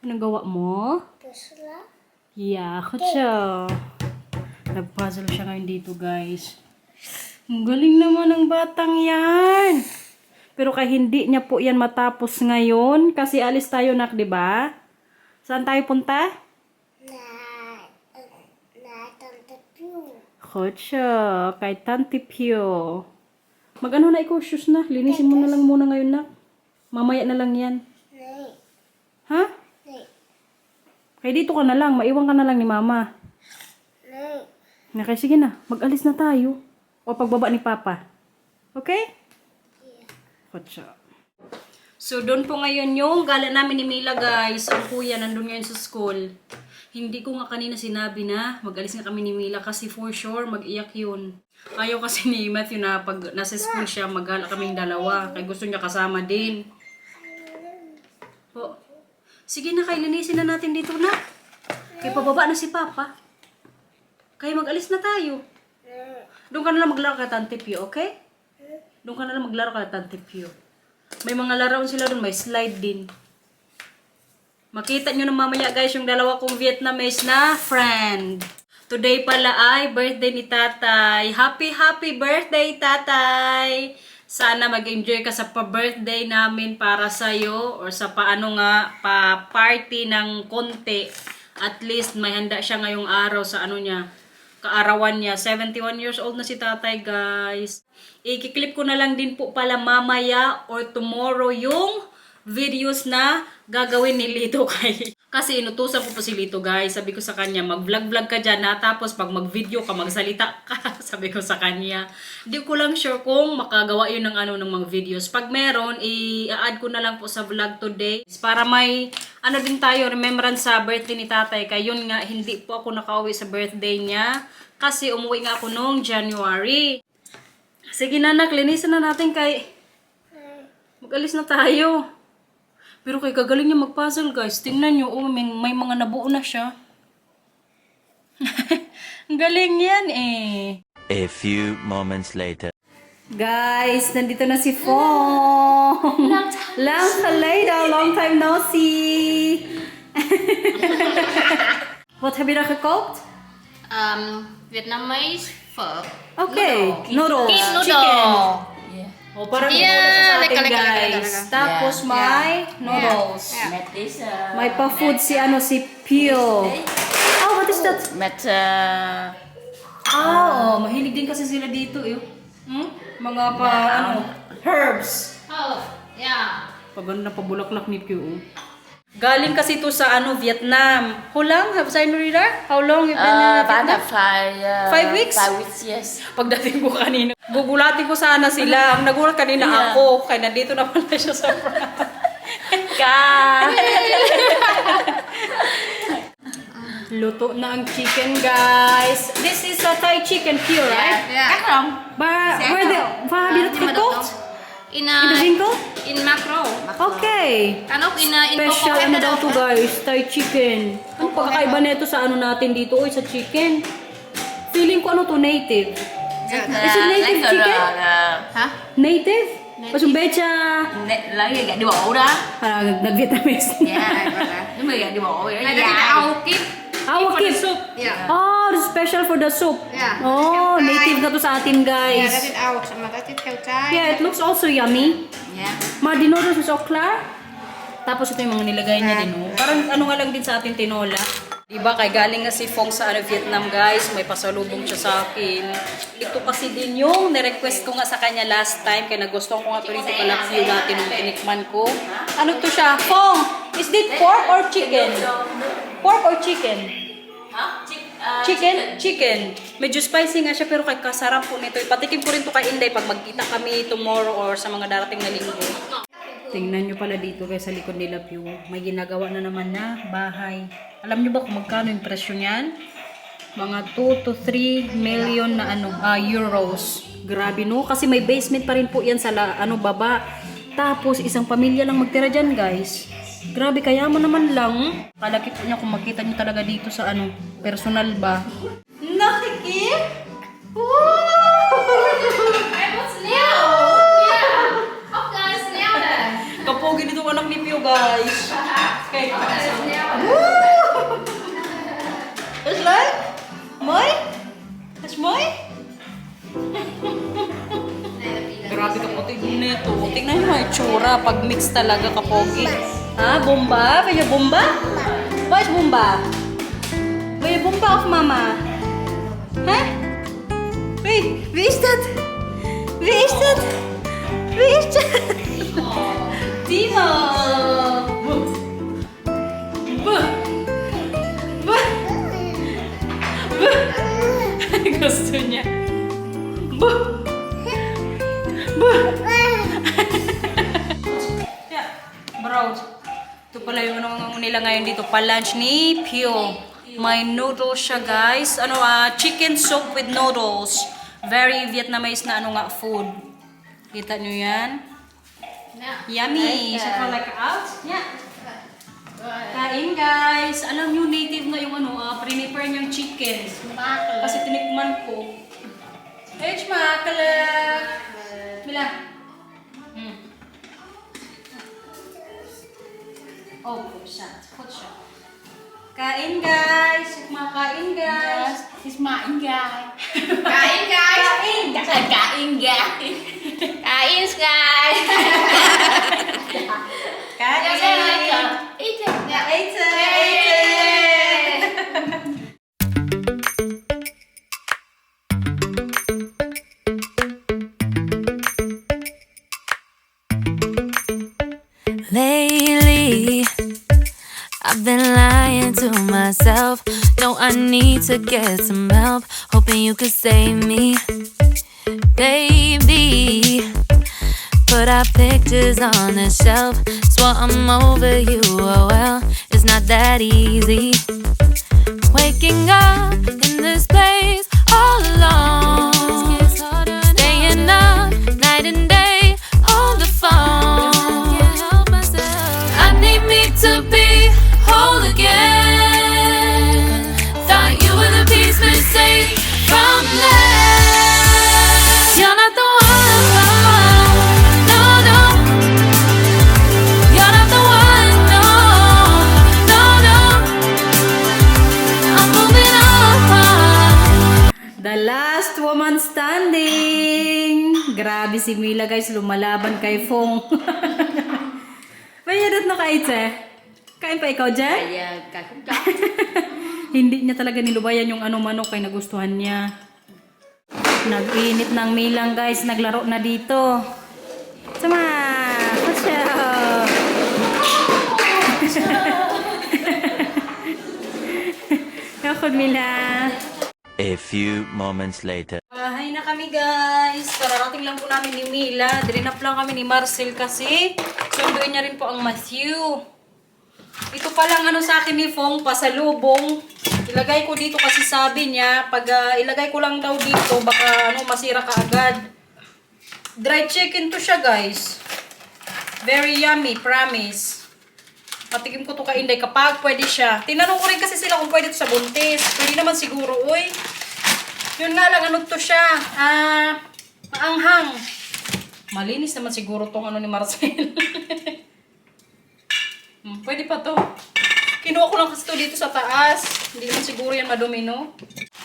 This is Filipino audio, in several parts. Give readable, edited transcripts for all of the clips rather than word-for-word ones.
Anong gawa mo? Puzzle. Yeah, ako siya. Nag-puzzle siya ngayon dito, guys. Ang galing naman ng batang yan. Pero kaya hindi niya po yan matapos ngayon. Kasi alis tayo, nak, di ba? Saan tayo punta? Tante Pew. Kotsa, kay Tante Pio. Mag-ano na ikaw, shoes na. Linisin mo na lang muna ngayon, nak. Mamaya na lang yan. Nej. Ha? Nej. Kaya dito ka na lang. Maiwan ka na lang ni mama. Nej. Okay, sige na. Mag-alis na tayo. O pagbaba ni Papa. Okay? Kotsa. So, doon po ngayon yung gala namin ni Mila, guys. Ang kuya, nandun ngayon sa school. Hindi ko nga kanina sinabi na mag-alis nga kami ni Mila kasi for sure mag-iyak yun. Ayaw kasi ni Matthew na pag nasa school siya, mag-gala kaming dalawa. Kaya gusto niya kasama din. O, sige na, kailinisin na natin dito na. Kaya pababa na si Papa. Kaya mag-alis na tayo. Doon ka na lang maglaro kay Tante Pio, okay? Doon ka na lang maglaro kay Tante Pio. May mga laruan sila doon, may slide din. Makita nyo na mamaya guys yung dalawa kong Vietnamese na friend. Today pala ay birthday ni Tatay. Happy birthday, Tatay! Sana mag-enjoy ka sa pa-birthday namin para sa'yo or sa paano nga, pa-party ng konti. At least may handa siya ngayong araw sa ano niya, kaarawan niya. 71 years old na si Tatay, guys. I-clip ko na lang din po pala mamaya or tomorrow yung videos na gagawin ni Lito kay. Kasi inutusan ko po si Lito, guys. Sabi ko sa kanya, mag-vlog ka dyan ha. Tapos pag mag-video ka, magsalita ka. Sabi ko sa kanya. Di ko lang sure kung makagawa yun ng ano ng mga videos. Pag meron, i-add ko na lang po sa vlog today. Para may ano din tayo, remembrance sa birthday ni Tatay. Kaya yun nga, hindi po ako nakauwi sa birthday niya. Kasi umuwi nga ako noong January. Sige na, nak, linisan na natin kay mag-alis na tayo. Pero kay gagaling niya mag-puzzle, guys. Tingnan nyo, oh, may mga nabuo na siya. Ang galing yan eh. A few moments later. Guys, nandito na si Fong. Long time no see. What have you gekookt? Vietnamese pho. Okay, noodles, Noodle. chicken. Oh, parang Yeah, noodles sa atin, leka. guys. Tapos may noodles. Yeah. May pa-food si Pio. Oh, what is that? Oh, mahilig din kasi sila dito, eh. Mga herbs. Oh, yeah. Pag na pabulaklak ni Pio. Galing kasi ito sa Vietnam. How long have I known there? How long have you been in Vietnam? 5 weeks? 5 weeks, yes. Pagdating ko kanina, gugulatin ko sana sila. Ang nagulat kanina ako, kaya nandito na pala siya sa front. Luto na ang chicken, guys. This is a Thai chicken pure, right? Yeah. Where have you cooked? In In the Vinco? in macro. Okay. Kanok in Special ano daw to, guys, Thai chicken. Ang pagkakaiba nito sa ano natin dito, sa chicken. Feeling ko ano to, native. Is it native chicken? Hả? Native? Mas yung becha. Lấy gà đi bộ đó. Nag-Vietnamese. Dạ, đúng rồi gà đi bộ vậy. Này cái ao kíp. Awakip. Yeah. Oh, this is special for the soup. Yeah. Oh, native na to sa atin, Yeah, guys. that is ao sama that is theo chai. Yeah, it looks also yummy. Dạ. Madi noodles is okla. Tapos ito yung mga nilagay niya din. Oh. Parang ano nga lang din sa atin tinola. Diba, kay galing nga si Fong sa Vietnam, guys. May pasalubong siya sa akin. Ito kasi din yung nirequest ko nga sa kanya last time. Kaya nagustuhan ko nga ito pala view natin yung tinikman ko. Ano to siya? Fong, is this pork or chicken? Pork or chicken? Chicken. Medyo spicy nga siya pero kay kasarap po nito. Ipatikim ko rin to kay Inday pag magkita kami tomorrow or sa mga darating na linggo. Tingnan nyo pala dito guys sa likod nila Pew. May ginagawa na naman na bahay. Alam nyo ba kung magkano yung presyo niyan? Mga 2 to 3 million na euros. Grabe no? Kasi may basement pa rin po yan sa baba. Tapos isang pamilya lang magtira dyan guys. Grabe, kaya mo naman lang. Kalaki po niya kung makita niyo talaga dito sa personal ba. Nakikip? Em what's new? Yeah. Oh guys, now then. Kapogi nito anak ni Pio guys. Okay. It's like? Moy? It's Moy? Grabe ka puti nito. Tingnan nyo yung itsura. Pag mix talaga kapogi. Ha? Bomba? Kaya bomba? What is bomba? Kaya bomba of mama? Ha? Wait, wie is dat? Wie is dat? Wie is dat? Timo! Buh! Buh! Buh! Gusto niya. Buh! Buh! Yeah, bro. Ito pala yung ano nila ngayon dito pa lunch ni Pio. May noodles siya guys. Ano chicken soup with noodles. Very Vietnamese na ano nga food. Kita nyo yan? Yummy. So like out? Yeah. Kain guys. Alam nyo native na yung ano, prepare niyang chicken. Kasi tinikman ko. Makala. Mila. Oh, put siya. Kain guys. Kumakain guys. Ismain guys. Kain guys. Kain guys. Kain guys. Kain. Lately, I've been lying to myself. No, I need to get some help. Hoping you could save me, baby. Put our pictures on the shelf. Swore I'm over you. Oh well, it's not that easy. Waking up in this place all alone. Staying up night and day on the phone. I need me to be whole again. Thought you were the piece missing from that. You're not the one, no, no. You're not the one, no, no, no. I'm moving on. The last woman standing. Grabe si Mila guys, lumalaban kay Fong. Mayadat na kaitse. Kain pa ikaw dyan? Kaya kakong ka. Hindi niya talaga nilubayan yung ano manok kay nagustuhan niya. Nag-init ng Milang guys, naglaro na dito. Sama! Pasya! Kakod Mila. A few moments later. Bahay na kami guys. Kararating lang po namin ni Mila. Drinap lang kami ni Marcel kasi sunduin niya rin po ang Matthew. Ito palang ano sa akin ni Fong, pasalubong. Ilagay ko dito kasi sabi niya, pag ilagay ko lang daw dito, baka ano, masira ka agad. Dried chicken to siya guys. Very yummy, promise. Patikim ko to kay Inday kapag pwede siya. Tinanong ko rin kasi sila kung pwede to sa buntis. Pwede naman siguro, uy. Yun nga lang, ano to siya? Maanghang. Malinis naman siguro tong ano ni Marcel. Pwede pa to. Kinuha ko lang kasi to dito sa taas. Hindi naman siguro yan madumi, no?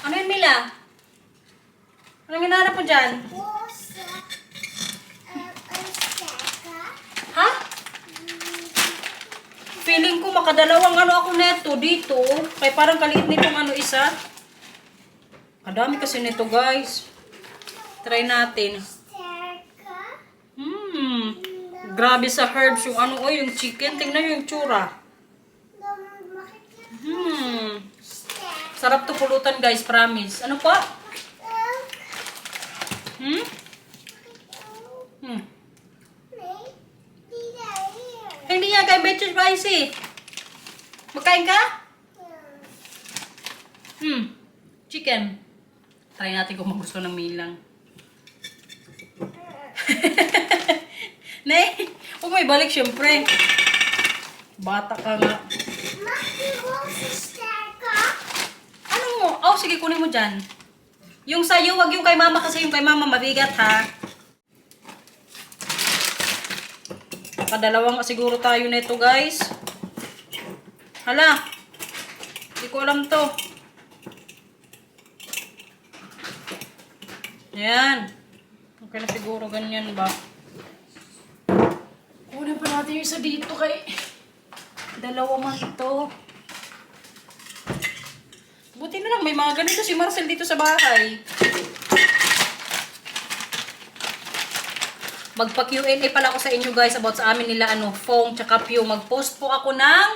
Ano yun, Mila? Anong hinahanap mo dyan? Ha? Feeling ko makadalawang ano ako neto dito. Kaya parang kaliit nitong ano isa. Kadami kasi nito guys. Try natin. Grabe sa herbs yung ano, yung chicken. Tingnan nyo yung tsura. Sarap to pulutan guys, promise. Ano pa? Hindi yan kay Betches Spicy. Magkain ka? Chicken. Try natin kung magusto ng Milang. Nay, huwag may balik syempre. Bata ka nga. Ano mo? Oh, sige, kunin mo dyan. Yung sa'yo, wag yung kay mama kasi yung kay mama mabigat ha. Nakadalawa nga siguro tayo nito, guys. Hala. Hindi ko alam to. Ayan. Okay na siguro ganyan ba? Kunin pa natin yung isa dito kay... Dalawa man ito. Buti na lang, may mga ganito si Marcel dito sa bahay. Magpa-Q&A pala ako sa inyo guys about sa amin nila Fong tsaka Pew. Mag-post po ako ng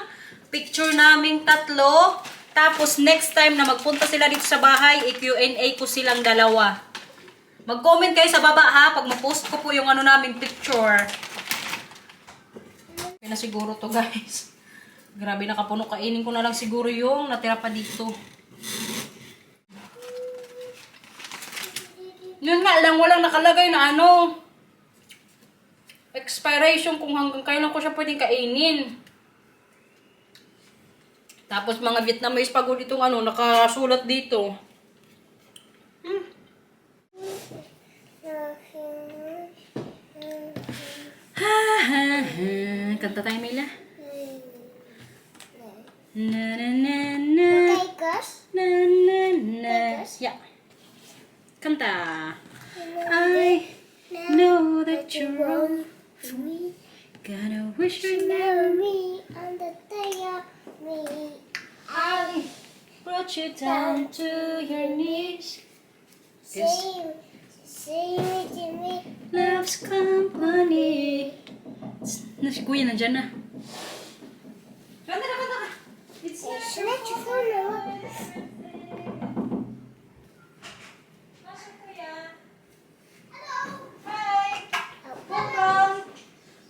picture naming tatlo. Tapos next time na magpunta sila dito sa bahay, i-Q&A ko silang dalawa. Mag-comment kayo sa baba ha pag mag-post ko po yung naming picture. Okay na siguro to guys. Grabe nakapuno. Kainin ko na lang siguro yung natira pa dito. Yun nga lang, walang nakalagay na expiration kung hanggang kailan ko siya pwedeng kainin. Tapos mga Vietnamese pagod itong nakasulat dito. Ha ha ha. Kanta tayo, Mila. Na na na na. Na na na. Yeah. Kanta. I know that you're wrong. Gotta wish you never I brought you down to your knees. Love's company. Si Kuya nandyan na. Kanta na, kanta ka. It's not your fault. Nasa Kuya? Hello. Hi. Welcome.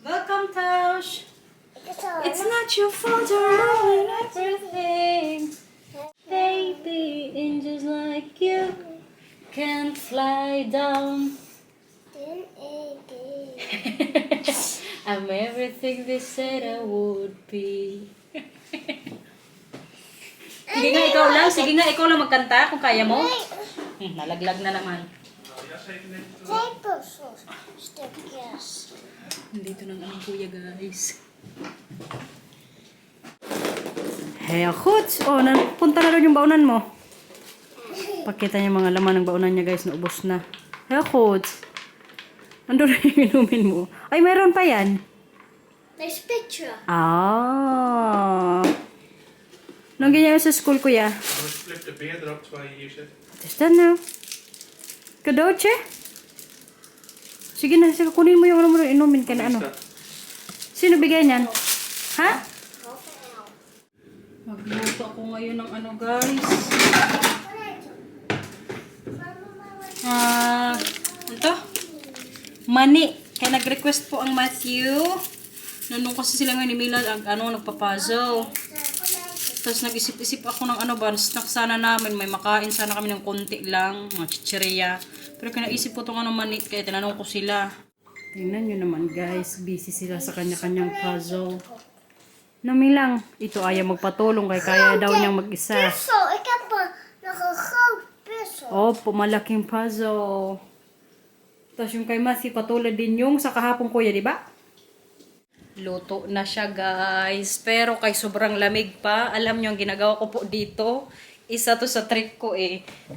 Welcome, Taush. It's not your fault to ruin everything. Baby, angels like you can't fly down. I'm everything they said I would be. Sige nga, ikaw lang. Sige nga, ikaw lang magkanta kung kaya mo. Nalaglag na naman. Nandito ng aming kuya, guys. Hey, Akuts! Oh, punta na rin yung baunan mo. Pakita niya mga laman ng baunan niya, guys. Naubos na. Hey, Akuts! Ando rin yung inumin mo. Ay, meron pa yan. There's picture. Ah. Nung ganyan sa school, kuya. Flip the beer up while you use it. What is that now? Kadoche? Sige na, sige, kunin mo yung mo inumin ka na Sino bigay niyan? Ha? Magluto ako ngayon ng guys. Ito? Mani. Kaya nag-request po ang Matthew. Nandun kasi sila ngayon ni Mila, nagpapuzzle. Tapos nag-isip-isip ako ng snack sana namin. May makain sana kami ng konti lang. Mga chicheria. Pero kinaisip ko itong mani. Kaya tinanong ko sila. Tingnan nyo naman guys. Busy sila sa kanya-kanyang puzzle. Namilang. Ito ayaw magpatulong. Kaya daw niyang mag-isa. Opo, malaking puzzle. Tapos yung kay Matthew, patulad din yung sa kahapong kuya, di ba? Luto na siya, guys. Pero kay sobrang lamig pa. Alam nyo, ang ginagawa ko po dito, isa to sa trick ko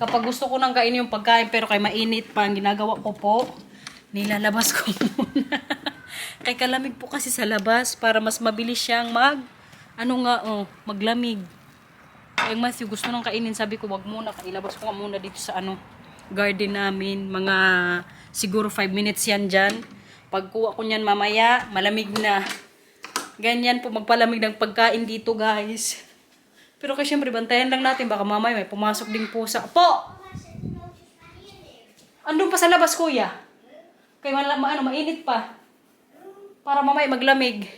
Kapag gusto ko nang kainin yung pagkain, pero kay mainit pa, ang ginagawa ko po, nilalabas ko muna. Kay kalamig po kasi sa labas, para mas mabilis siyang maglamig. Kay Matthew, gusto nang kainin, sabi ko, wag muna, ilabas ko muna dito sa garden namin. Mga siguro 5 minutes yan dyan. Pagkuha ko niyan mamaya, malamig na. Ganyan po magpalamig ng pagkain dito, guys. Pero kasi syempre, bantayan lang natin. Baka mamaya may pumasok ding pusa. Po! Andun pa sa labas, kuya. Kaya mainit pa. Para mamaya maglamig.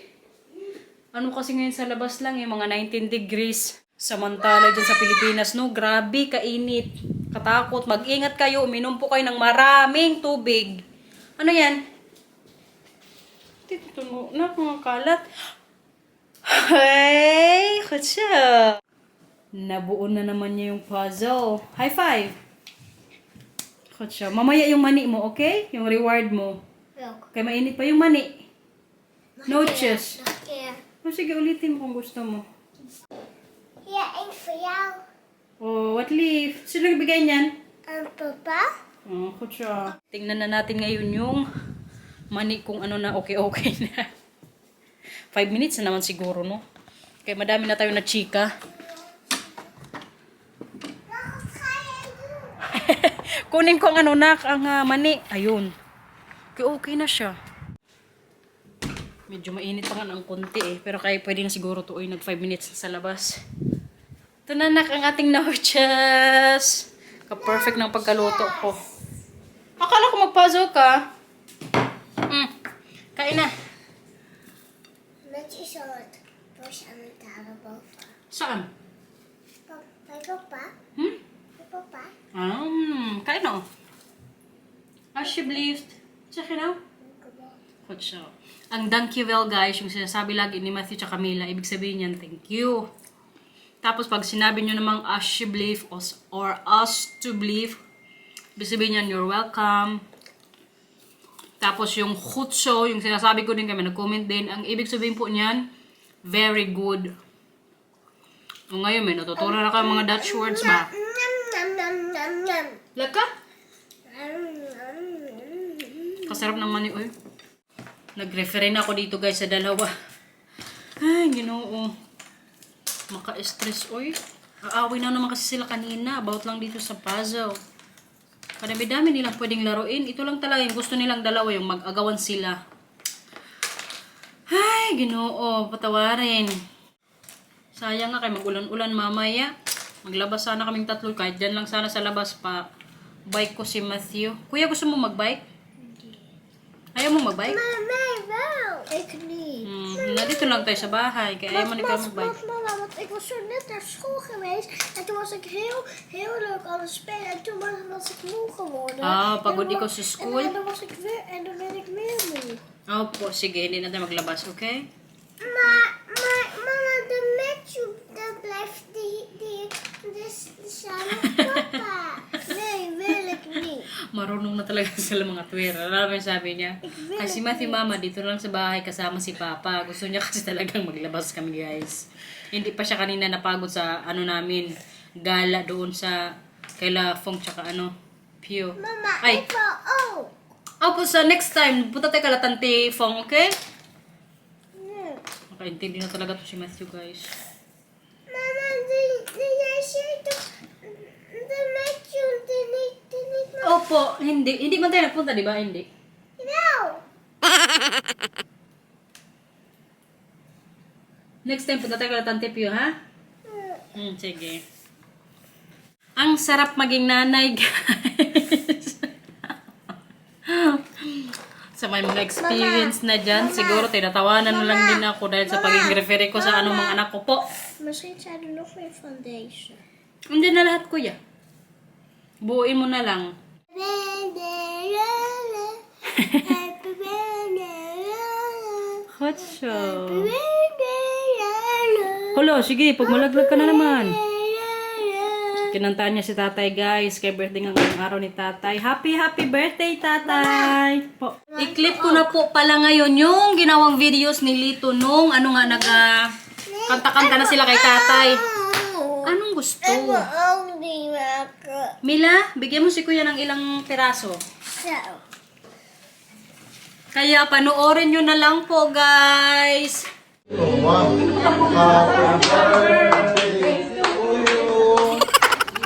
Kasi ngayon sa labas lang, mga 19 degrees. Samantala dyan sa Pilipinas, no? Grabe, kainit. Katakot. Mag-ingat kayo. Uminom po kayo ng maraming tubig. Ano yan? Ito na, mga kalat. Hey! Kutsa! Nabuo na naman niya yung puzzle. High five! Kutsa. Mamaya yung mani mo, okay? Yung reward mo. Kaya mainit pa yung mani. Noches. Nog een keer. O sige, ulitin mo kung gusto mo. Hier, één voor jou. Oh, what leaf? Sino nagbigay niyan? Papa? Oh, kutsa. Tingnan na natin ngayon yung mani kung ano na okay na. 5 minutes na naman siguro, no? Kaya madami na tayo na chika. Wat ga je doen? Kunin ko ang ano na, ang mani. Ayun. Okay na siya. Medyo mainit pa nga ng konti eh. Pero kaya pwede na siguro to nag 5 minutes sa labas. Ito na nak ang ating noches. Ka-perfect ng pagkaluto ko. Akala ko magpazo ka. Kain na. Met je zo het bos aan de tafel boven. Saan? Bij papa? Hmm? Bij papa? Kain na oh. Alsjeblieft. Zeg je nou? Goed zo. Ang dankjewel guys, yung sinasabi lagi ni Matthew at Camila, ibig sabihin yan, thank you. Tapos pag sinabi nyo namang alsjeblieft or us to believe, ibig sabihin yan, you're welcome. Tapos yung goed zo, yung sinasabi ko din kami, nag-comment din, ang ibig sabihin po niyan, very good. O ngayon may natutunan na kayo mga Dutch words ba? Nam, nam, nam, nam, nam. Laka? Nam, nam, nam. Kasarap ng mani, oy. Nag-referee na ako dito guys sa dalawa. Ay, ginoo. Maka-stress, oy. Aaway na naman kasi sila kanina. About lang dito sa puzzle. Kadami-dami nilang pwedeng laruin. Ito lang talaga yung gusto nilang dalawa, yung mag-agawan sila. Ay, ginoo. Patawarin. Sayang nga kay mag-ulan-ulan mamaya. Maglabas sana kaming tatlo. Kahit dyan lang sana sa labas pa. Bike ko si Matthew. Kuya, gusto mo mag-bike? Ayaw mo mag-bike? Nee, wel. Ik niet. Nandito lang tayo sa bahay. Kaya ayaw mo na ikaw mag-bike. Mama, want ik was zo net naar school geweest. En toen was ik heel leuk aan het spelen. En toen was ik moe geworden. Ah, pagod En ikaw sa school? En dan was ik weer, en dan ben ik weer moe. Opo, sige. Hindi na tayo maglabas, okay? Maar mama, de Matthew, dan blijft de samen papa. Nee, wil ik niet. Marunong na talaga sila mga tuwera. Alam mo yung sabi niya? Kasi Matthew, mama, dito lang sa bahay kasama si Papa. Gusto niya kasi talagang maglabas kami, guys. Hindi pa siya kanina napagod sa ano namin, gala doon sa kaila Fong tsaka ano, Pio. Mama, Ay, ik wil ook. opo, sa next time, punta tayo kala Tante Fong, okay? Nee. Makaintindi na talaga to si Matthew, guys. Mama, jij zei toch de Matthew die niet Opo, hindi. Hindi man tayo nagpunta, di ba? Hindi. Nou. Next time, punta tayo kala Tante Pio, ha? Sige. Ang sarap maging nanay, guys. Sa may mga experience na dyan, siguro tinatawanan na lang din ako dahil sa pagiging referee ko sa anong mga anak ko po. Misschien zijn er nog meer van deze. Hindi na lahat, kuya. Buuin mo na lang. Hot show. Hulo, sige, pag malaglag ka na naman. Kinantaan niya si tatay, guys. Kaya birthday nga ngayong araw ni tatay. Happy birthday, tatay! Po. I-clip ko na po pala ngayon yung ginawang videos ni Lito nung ano nga kanta-kanta na sila kay tatay. Anong gusto? Ook niet maken. Mila, bigyan mo si kuya ng ilang piraso. Zo. Kaya panoorin nyo na lang po, guys.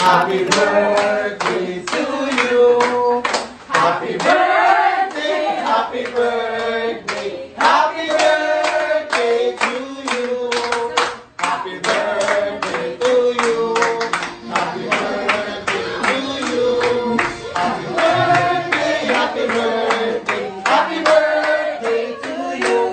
Happy birthday to you. Happy birthday, happy birthday, happy birthday to you. Happy birthday to you. Happy birthday to you. Happy birthday, happy birthday, happy birthday to you.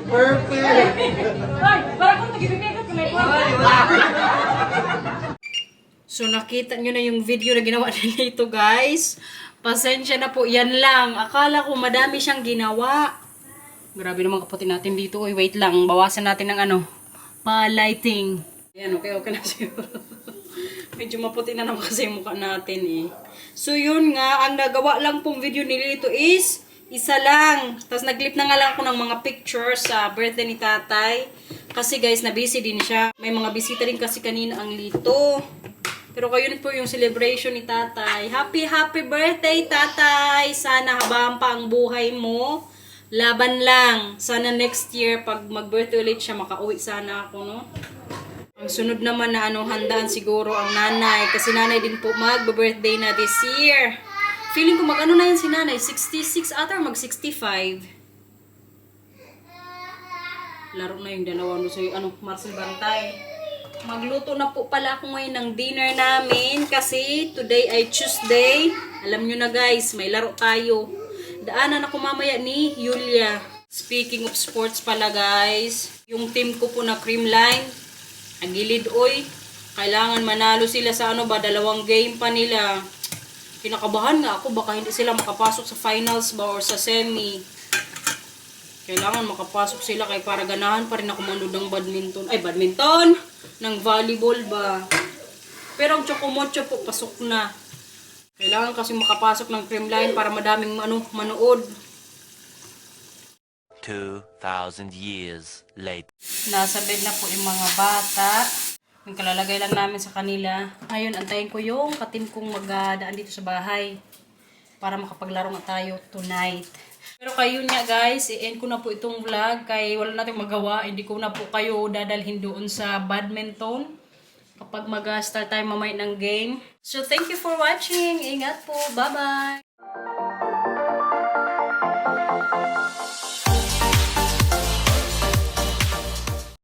Perfect! So, nakita nyo na yung video na ginawa nila ito, guys. Pasensya na po, yan lang. Akala ko madami siyang ginawa. Grabe naman kaputi natin dito. Uy, wait lang. Bawasan natin ng pa-lighting. Ayan, okay na siguro. Medyo maputi na naman kasi yung mukha natin eh. So yun nga, ang nagawa lang pong video ni Lito is isa lang. Tapos nag-clip na nga lang ako ng mga pictures sa birthday ni tatay. Kasi guys, na-busy din siya. May mga bisita din kasi kanina ang Lito. Pero kayo po yung celebration ni tatay. Happy birthday tatay! Sana habang pa ang buhay mo. Laban lang. Sana next year, pag mag-birthday ulit siya, makauwi sana ako, no? Ang sunod naman na handaan siguro ang nanay. Kasi nanay din po mag-birthday na this year. Feeling ko mag-ano na yun si nanay. 66 ata or mag-65. Laro na yung dalawa. So, Marcel Bantay. Magluto na po pala ako ngayon ng dinner namin. Kasi today ay Tuesday. Alam nyo na guys, may laro tayo. Daanan ako mamaya ni Yulia. Speaking of sports pala guys. Yung team ko po na Creamline. Ang gilid oy, kailangan manalo sila sa 2 game pa nila. Kinakabahan nga ako, baka hindi sila makapasok sa finals ba or sa semi. Kailangan makapasok sila kay para ganahan pa rin ako manood ng badminton, ng volleyball ba. Pero ang Chocomocho po, pasok na. Kailangan kasi makapasok ng Creamline para madaming manood. 2,000 years later. Nasa bed na po yung mga bata. Yung kalalagay lang namin sa kanila. Ngayon, antayin ko yung katim kong magdaan dito sa bahay. Para makapaglaro nga tayo tonight. Pero kayo nga guys, i-end ko na po itong vlog. Kaya wala natin magawa. Hindi ko na po kayo dadalhin doon sa badminton. Kapag mag-start tayo mamay ng game. So, thank you for watching. Ingat po. Bye-bye!